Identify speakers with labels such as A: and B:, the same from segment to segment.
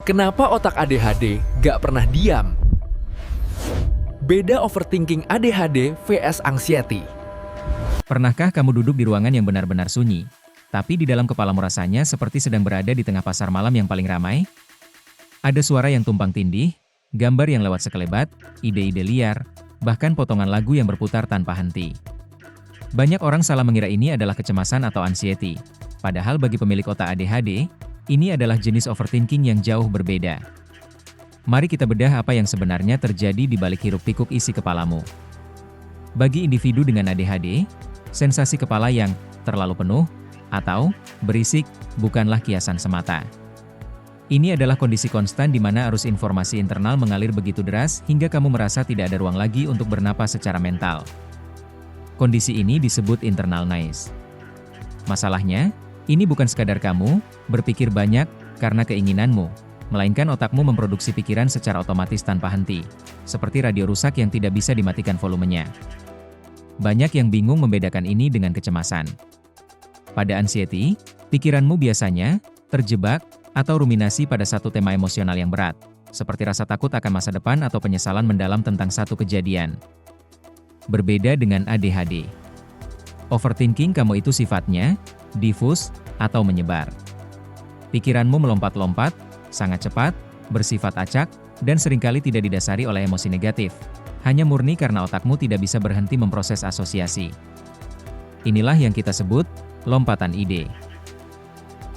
A: Kenapa otak ADHD gak pernah diam? Beda overthinking ADHD vs anxiety.
B: Pernahkah kamu duduk di ruangan yang benar-benar sunyi, tapi di dalam kepalamu rasanya seperti sedang berada di tengah pasar malam yang paling ramai? Ada suara yang tumpang tindih, gambar yang lewat sekelebat, ide-ide liar, bahkan potongan lagu yang berputar tanpa henti. Banyak orang salah mengira ini adalah kecemasan atau anxiety. Padahal bagi pemilik otak ADHD, ini adalah jenis overthinking yang jauh berbeda. Mari kita bedah apa yang sebenarnya terjadi di balik hiruk-pikuk isi kepalamu. Bagi individu dengan ADHD, sensasi kepala yang terlalu penuh atau berisik bukanlah kiasan semata. Ini adalah kondisi konstan di mana arus informasi internal mengalir begitu deras hingga kamu merasa tidak ada ruang lagi untuk bernapas secara mental. Kondisi ini disebut internal noise. Masalahnya, ini bukan sekadar kamu berpikir banyak karena keinginanmu, melainkan otakmu memproduksi pikiran secara otomatis tanpa henti, seperti radio rusak yang tidak bisa dimatikan volumenya. Banyak yang bingung membedakan ini dengan kecemasan. Pada anxiety, pikiranmu biasanya terjebak atau ruminasi pada satu tema emosional yang berat, seperti rasa takut akan masa depan atau penyesalan mendalam tentang satu kejadian. Berbeda dengan ADHD. Overthinking kamu itu sifatnya difus atau menyebar. Pikiranmu melompat-lompat, sangat cepat, bersifat acak, dan seringkali tidak didasari oleh emosi negatif. Hanya murni karena otakmu tidak bisa berhenti memproses asosiasi. Inilah yang kita sebut lompatan ide.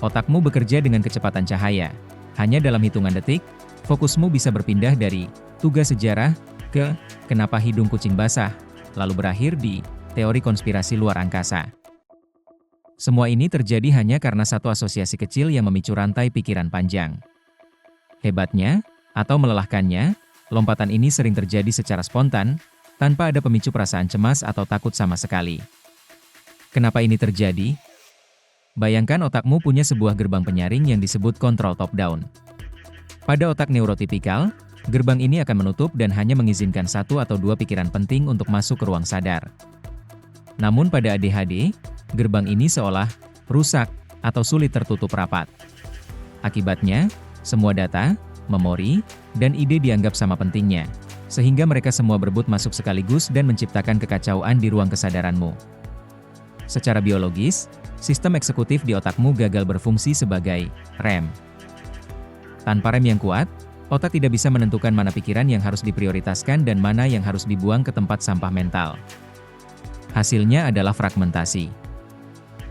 B: Otakmu bekerja dengan kecepatan cahaya. Hanya dalam hitungan detik, fokusmu bisa berpindah dari tugas sejarah ke kenapa hidung kucing basah, lalu berakhir di teori konspirasi luar angkasa. Semua ini terjadi hanya karena satu asosiasi kecil yang memicu rantai pikiran panjang. Hebatnya, atau melelahkannya, lompatan ini sering terjadi secara spontan, tanpa ada pemicu perasaan cemas atau takut sama sekali. Kenapa ini terjadi? Bayangkan otakmu punya sebuah gerbang penyaring yang disebut kontrol top-down. Pada otak neurotipikal, gerbang ini akan menutup dan hanya mengizinkan satu atau dua pikiran penting untuk masuk ke ruang sadar. Namun pada ADHD, gerbang ini seolah rusak atau sulit tertutup rapat. Akibatnya, semua data, memori, dan ide dianggap sama pentingnya, sehingga mereka semua berebut masuk sekaligus dan menciptakan kekacauan di ruang kesadaranmu. Secara biologis, sistem eksekutif di otakmu gagal berfungsi sebagai rem. Tanpa rem yang kuat, otak tidak bisa menentukan mana pikiran yang harus diprioritaskan dan mana yang harus dibuang ke tempat sampah mental. Hasilnya adalah fragmentasi.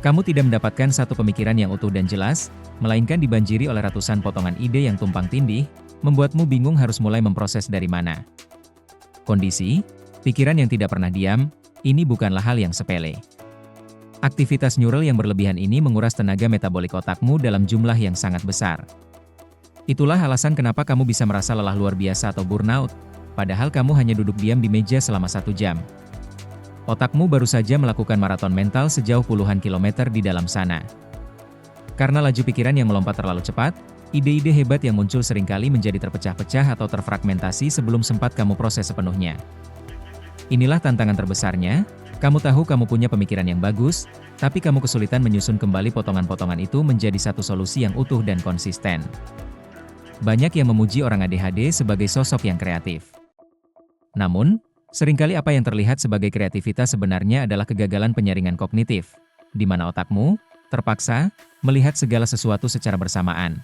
B: Kamu tidak mendapatkan satu pemikiran yang utuh dan jelas, melainkan dibanjiri oleh ratusan potongan ide yang tumpang tindih, membuatmu bingung harus mulai memproses dari mana. Kondisi, pikiran yang tidak pernah diam, ini bukanlah hal yang sepele. Aktivitas neural yang berlebihan ini menguras tenaga metabolik otakmu dalam jumlah yang sangat besar. Itulah alasan kenapa kamu bisa merasa lelah luar biasa atau burnout, padahal kamu hanya duduk diam di meja selama 1 jam. Otakmu baru saja melakukan maraton mental sejauh puluhan kilometer di dalam sana. Karena laju pikiran yang melompat terlalu cepat, ide-ide hebat yang muncul seringkali menjadi terpecah-pecah atau terfragmentasi sebelum sempat kamu proses sepenuhnya. Inilah tantangan terbesarnya, kamu tahu kamu punya pemikiran yang bagus, tapi kamu kesulitan menyusun kembali potongan-potongan itu menjadi satu solusi yang utuh dan konsisten. Banyak yang memuji orang ADHD sebagai sosok yang kreatif. Namun, seringkali apa yang terlihat sebagai kreativitas sebenarnya adalah kegagalan penyaringan kognitif, di mana otakmu terpaksa melihat segala sesuatu secara bersamaan.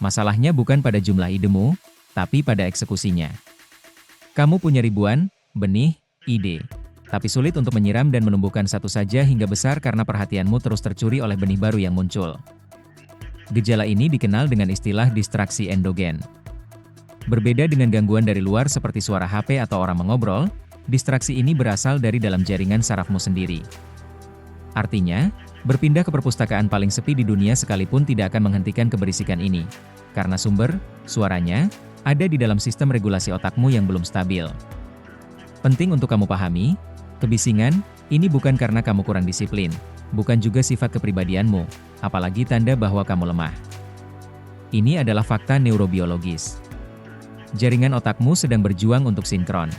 B: Masalahnya bukan pada jumlah idemu, tapi pada eksekusinya. Kamu punya ribuan benih ide, tapi sulit untuk menyiram dan menumbuhkan satu saja hingga besar karena perhatianmu terus tercuri oleh benih baru yang muncul. Gejala ini dikenal dengan istilah distraksi endogen. Berbeda dengan gangguan dari luar seperti suara HP atau orang mengobrol, distraksi ini berasal dari dalam jaringan sarafmu sendiri. Artinya, berpindah ke perpustakaan paling sepi di dunia sekalipun tidak akan menghentikan keberisikan ini, karena sumber suaranya ada di dalam sistem regulasi otakmu yang belum stabil. Penting untuk kamu pahami, kebisingan ini bukan karena kamu kurang disiplin, bukan juga sifat kepribadianmu, apalagi tanda bahwa kamu lemah. Ini adalah fakta neurobiologis. Jaringan otakmu sedang berjuang untuk sinkron.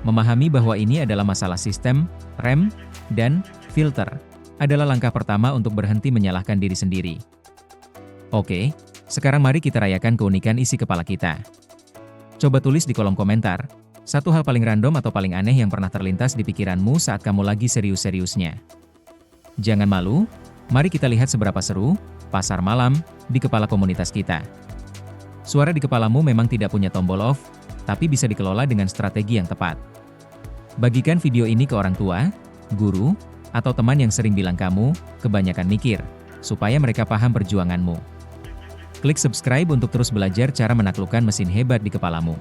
B: Memahami bahwa ini adalah masalah sistem, rem, dan filter, adalah langkah pertama untuk berhenti menyalahkan diri sendiri. Oke, Sekarang mari kita rayakan keunikan isi kepala kita. Coba tulis di kolom komentar, satu hal paling random atau paling aneh yang pernah terlintas di pikiranmu saat kamu lagi serius-seriusnya. Jangan malu, mari kita lihat seberapa seru pasar malam di kepala komunitas kita. Suara di kepalamu memang tidak punya tombol off, tapi bisa dikelola dengan strategi yang tepat. Bagikan video ini ke orang tua, guru, atau teman yang sering bilang kamu kebanyakan mikir, supaya mereka paham perjuanganmu. Klik subscribe untuk terus belajar cara menaklukkan mesin hebat di kepalamu.